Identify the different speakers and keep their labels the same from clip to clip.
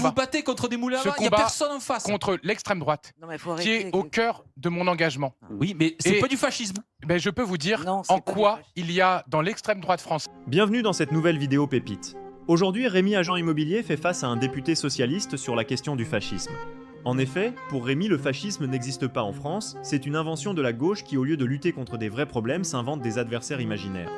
Speaker 1: Vous battez contre des moulins à vent, il n'y a personne en face.
Speaker 2: Contre l'extrême droite, qui est au cœur de mon engagement.
Speaker 1: Oui, mais c'est pas du fascisme.
Speaker 2: Ben, je peux vous dire en quoi il y a dans l'extrême droite française.
Speaker 3: Bienvenue dans cette nouvelle vidéo pépite. Aujourd'hui, Rémi, agent immobilier, fait face à un député socialiste sur la question du fascisme. En effet, pour Rémi, le fascisme n'existe pas en France, c'est une invention de la gauche qui, au lieu de lutter contre des vrais problèmes, s'invente des adversaires imaginaires.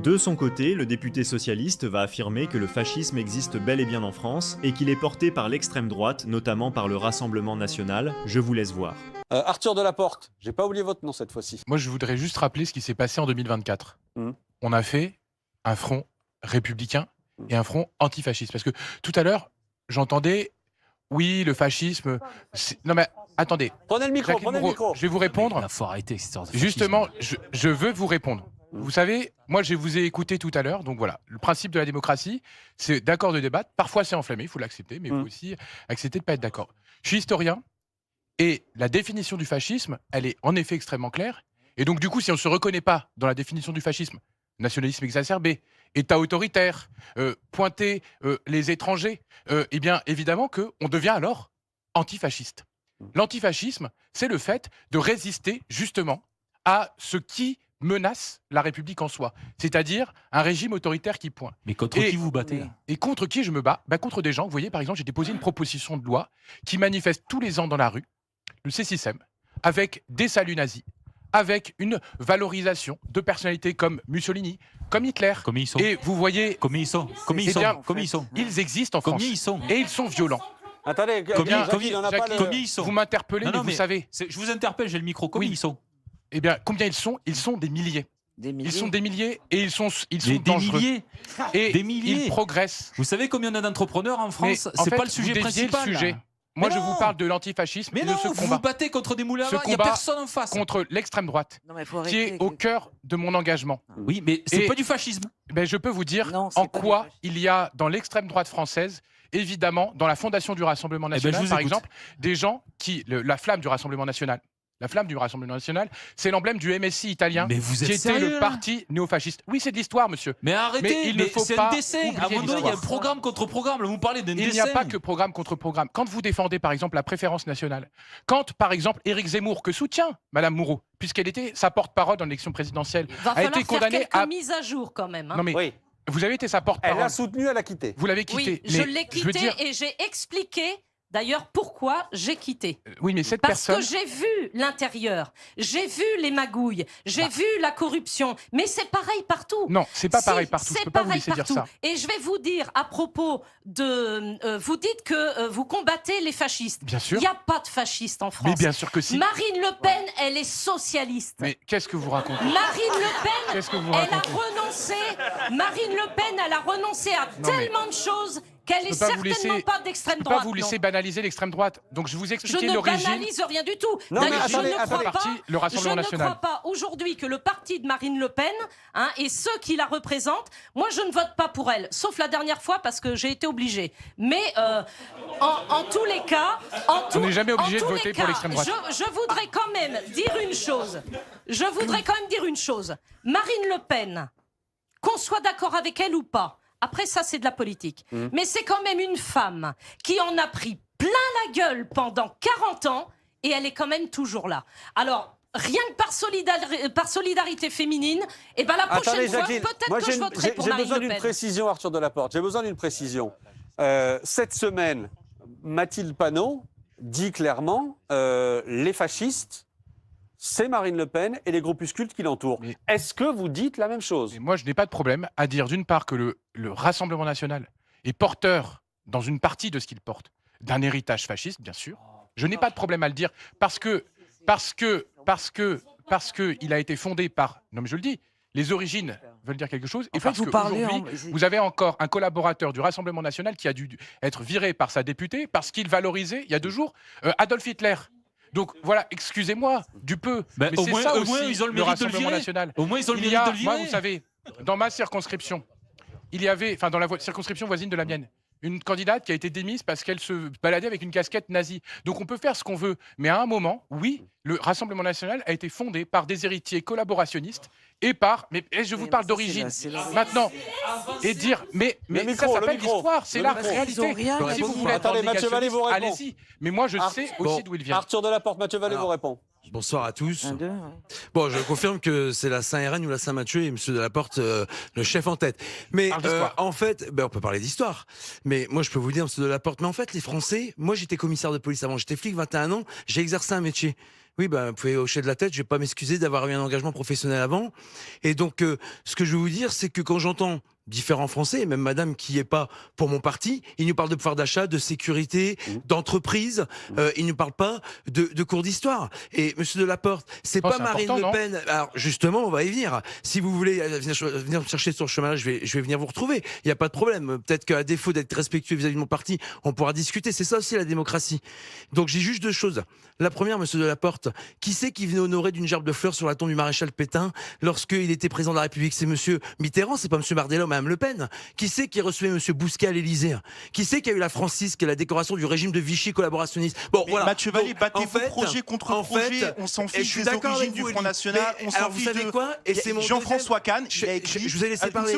Speaker 3: De son côté, le député socialiste va affirmer que le fascisme existe bel et bien en France et qu'il est porté par l'extrême droite, notamment par le Rassemblement National. Je vous laisse voir.
Speaker 4: Arthur Delaporte, j'ai pas oublié votre nom cette fois-ci.
Speaker 2: Moi, je voudrais juste rappeler ce qui s'est passé en 2024. On a fait un front républicain et un front antifasciste. Parce que tout à l'heure, j'entendais, oui, le fascisme... Non mais, attendez.
Speaker 4: Prenez le micro, prenez le micro.
Speaker 2: Je vais vous répondre.
Speaker 1: Il faut arrêter cette histoire de
Speaker 2: Justement, je veux vous répondre. Vous savez, moi, je vous ai écouté tout à l'heure, donc voilà. Le principe de la démocratie, c'est d'accord de débattre. Parfois, c'est enflammé, il faut l'accepter, mais il faut aussi accepter de ne pas être d'accord. Je suis historien, et la définition du fascisme, elle est en effet extrêmement claire. Et donc, du coup, si on ne se reconnaît pas dans la définition du fascisme, nationalisme exacerbé, État autoritaire, pointer les étrangers, eh bien, évidemment qu'on devient alors antifasciste. L'antifascisme, c'est le fait de résister justement à ce qui menace la République en soi, c'est-à-dire un régime autoritaire qui pointe.
Speaker 1: Mais contre qui vous battez là?
Speaker 2: Et contre qui je me bats? Contre des gens, vous voyez, par exemple, j'ai déposé une proposition de loi qui manifeste tous les ans dans la rue, le C6M, avec des saluts nazis, avec une valorisation de personnalités comme Mussolini, comme Hitler.
Speaker 1: Comme ils sont.
Speaker 2: Et vous voyez...
Speaker 1: Comme ils sont. Comme ils sont. Comme ils sont.
Speaker 2: Ils existent en France.
Speaker 1: Comme ils sont.
Speaker 2: Et ils sont violents.
Speaker 4: Attendez,
Speaker 1: comme ils sont.
Speaker 2: Vous m'interpellez, mais vous savez...
Speaker 1: Je vous interpelle, j'ai le micro. Combien ils sont?
Speaker 2: Eh bien, combien ils sont? Ils sont des milliers. Ils sont des milliers et ils sont dangereux.
Speaker 1: Des milliers.
Speaker 2: Et
Speaker 1: des milliers.
Speaker 2: ils progressent.
Speaker 1: Vous savez combien il y en a d'entrepreneurs en France? C'est pas le sujet principal.
Speaker 2: Moi, je vous parle de l'antifascisme et de ce combat.
Speaker 1: Vous battez contre des moulins à vent, il n'y a personne en face.
Speaker 2: Contre l'extrême droite, qui est au cœur de mon engagement.
Speaker 1: Oui, mais c'est pas du fascisme.
Speaker 2: Ben, je peux vous dire en quoi il y a dans l'extrême droite française, évidemment, dans la fondation du Rassemblement National, par exemple, des gens qui... La flamme du Rassemblement National. La flamme du Rassemblement National, c'est l'emblème du MSI italien, qui était le parti néofasciste. Oui, c'est de l'histoire, monsieur.
Speaker 1: Mais arrêtez, c'est un dessin. À un moment donné, il y a un programme contre programme. Là, vous parlez d'un dessin.
Speaker 2: Il n'y a pas que programme contre programme. Quand vous défendez, par exemple, la préférence nationale, quand, par exemple, Éric Zemmour, que soutient Madame Moreau, puisqu'elle était sa porte-parole dans l'élection présidentielle,
Speaker 5: a été condamnée à mise à jour quand même.
Speaker 2: Non mais, oui. Vous avez été sa porte-parole.
Speaker 4: Elle l'a soutenu, elle l'a quitté.
Speaker 2: Vous l'avez quitté.
Speaker 5: Oui, je l'ai quitté et j'ai expliqué. D'ailleurs, pourquoi j'ai quitté?
Speaker 2: Oui, mais cette
Speaker 5: Parce
Speaker 2: personne...
Speaker 5: que j'ai vu l'intérieur, j'ai vu les magouilles, j'ai vu la corruption. Mais c'est pareil partout.
Speaker 2: Non, c'est pas pareil partout. Je peux pas vous laisser dire ça.
Speaker 5: Et je vais vous dire à propos de... vous dites que vous combattez les fascistes.
Speaker 2: Bien sûr.
Speaker 5: Il n'y a pas de fascistes en France.
Speaker 2: Mais bien sûr que si.
Speaker 5: Marine Le Pen, elle est socialiste.
Speaker 2: Mais qu'est-ce que vous racontez?
Speaker 5: Marine Le Pen,
Speaker 2: qu'est-ce que vous
Speaker 5: elle a
Speaker 2: racontez?
Speaker 5: renoncé. Marine Le Pen, elle a renoncé à tellement de choses qu'elle est certainement pas d'extrême droite.
Speaker 2: Je ne peux pas vous laisser banaliser l'extrême droite. Donc je vous explique l'origine.
Speaker 5: Je ne banalise rien du tout.
Speaker 4: D'ailleurs,
Speaker 5: je ne
Speaker 2: crois
Speaker 5: pas aujourd'hui que le parti de Marine Le Pen et ceux qui la représentent, moi je ne vote pas pour elle, sauf la dernière fois parce que j'ai été obligée. Mais en tous les cas,
Speaker 2: on n'est jamais obligé de voter pour l'extrême droite.
Speaker 5: Je voudrais quand même dire une chose. Marine Le Pen, qu'on soit d'accord avec elle ou pas. Après, ça, c'est de la politique. Mais c'est quand même une femme qui en a pris plein la gueule pendant 40 ans et elle est quand même toujours là. Alors, rien que par solidarité féminine, et ben la prochaine fois, peut-être que je voterai pour Marine Le Pen.
Speaker 4: J'ai besoin d'une précision, Arthur Delaporte. J'ai besoin d'une précision. Cette semaine, Mathilde Panot dit clairement les fascistes, c'est Marine Le Pen et les groupuscules qui l'entourent. Est-ce que vous dites la même chose?
Speaker 2: Moi, je n'ai pas de problème à dire d'une part que le Rassemblement National est porteur, dans une partie de ce qu'il porte, d'un héritage fasciste, bien sûr. Je n'ai pas de problème à le dire parce que il a été fondé par... Non mais je le dis, les origines veulent dire quelque chose. Et parce qu'aujourd'hui, vous avez encore un collaborateur du Rassemblement National qui a dû être viré par sa députée parce qu'il valorisait, il y a 2 jours, Adolf Hitler. Donc voilà, excusez-moi du peu, mais c'est ça aussi
Speaker 1: ils ont le
Speaker 2: le
Speaker 1: mérite de le
Speaker 2: Rassemblement
Speaker 1: virer.
Speaker 2: National.
Speaker 1: Au moins ils ont le mérite de le virer.
Speaker 2: Moi, vous savez, dans ma circonscription, il y avait, dans la circonscription voisine de la mienne, une candidate qui a été démise parce qu'elle se baladait avec une casquette nazie. Donc on peut faire ce qu'on veut, mais à un moment, oui, le Rassemblement national a été fondé par des héritiers collaborationnistes et par... Mais je vous parle d'origine. Maintenant, et dire... Mais ça s'appelle l'histoire, c'est la réalité. Si vous voulez être
Speaker 4: Attendez, Mathieu Vallée vous répond.
Speaker 2: allez-y. Mais moi, je sais aussi d'où il vient.
Speaker 4: Arthur Delaporte, Mathieu Vallée vous répond.
Speaker 6: Bonsoir à tous. Bon, je confirme que c'est la Saint-Hérène ou la Saint-Mathieu et Monsieur Delaporte, le chef en tête. Mais en fait, on peut parler d'histoire. Mais moi, je peux vous dire, Monsieur Delaporte, mais en fait, les Français, moi j'étais commissaire de police avant, j'étais flic, 21 ans, j'ai exercé un métier. Oui, vous pouvez hocher de la tête, je vais pas m'excuser d'avoir eu un engagement professionnel avant. Et donc, ce que je veux vous dire, c'est que quand j'entends différents Français, et même madame qui est pas pour mon parti, ils nous parlent de pouvoir d'achat, de sécurité, d'entreprise, ils ne parlent pas de cours d'histoire. Et Monsieur Delaporte, c'est pas Marine Le Pen. Alors justement, on va y venir. Si vous voulez venir me chercher sur le chemin, je vais venir vous retrouver. Il n'y a pas de problème. Peut-être qu'à défaut d'être respectueux vis-à-vis de mon parti, on pourra discuter. C'est ça aussi la démocratie. Donc j'ai juste deux choses. La première, Monsieur Delaporte, qui c'est qui venait honorer d'une gerbe de fleurs sur la tombe du maréchal Pétain lorsqu'il était président de la République? C'est Monsieur Mitterrand, c'est pas Monsieur Bardella, Madame Le Pen. Qui c'est qui recevait Monsieur Bousquet à l'Élysée? Qui c'est qui a eu la Francis, qui est la décoration du régime de Vichy collaborationniste? Bon,
Speaker 7: mais
Speaker 6: voilà.
Speaker 7: Mathieu Vallée, battez-vous projet contre projet. On s'en fiche des origines du Front National. On s'en fiche de
Speaker 6: quoi? Et c'est mon
Speaker 7: Jean-François Kahn. Il a écrit.
Speaker 6: Je vous ai laissé parler.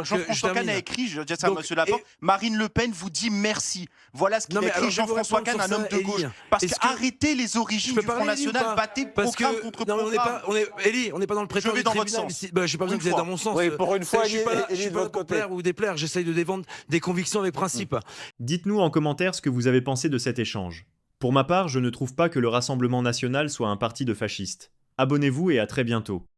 Speaker 7: Jean-François Kahn a écrit. Je dis ça à Monsieur Laporte. Marine Le Pen vous dit merci. Voilà ce qu'il a écrit. Jean-François Kahn, un homme de gauche. Parce qu'arrêtez les origines du Front National. Battez programme contre programme.
Speaker 6: Élie, on n'est pas dans le prétoire.
Speaker 7: Je vais dans votre sens.
Speaker 6: Je n'ai pas besoin que vous ayez dans mon sens.
Speaker 4: Oui, pour une fois,
Speaker 6: je suis pas là pour plaire ou déplaire. J'essaye de défendre des convictions avec principe.
Speaker 3: Dites-nous en commentaire ce que vous avez pensé de cet échange. Pour ma part, je ne trouve pas que le Rassemblement national soit un parti de fascistes. Abonnez-vous et à très bientôt.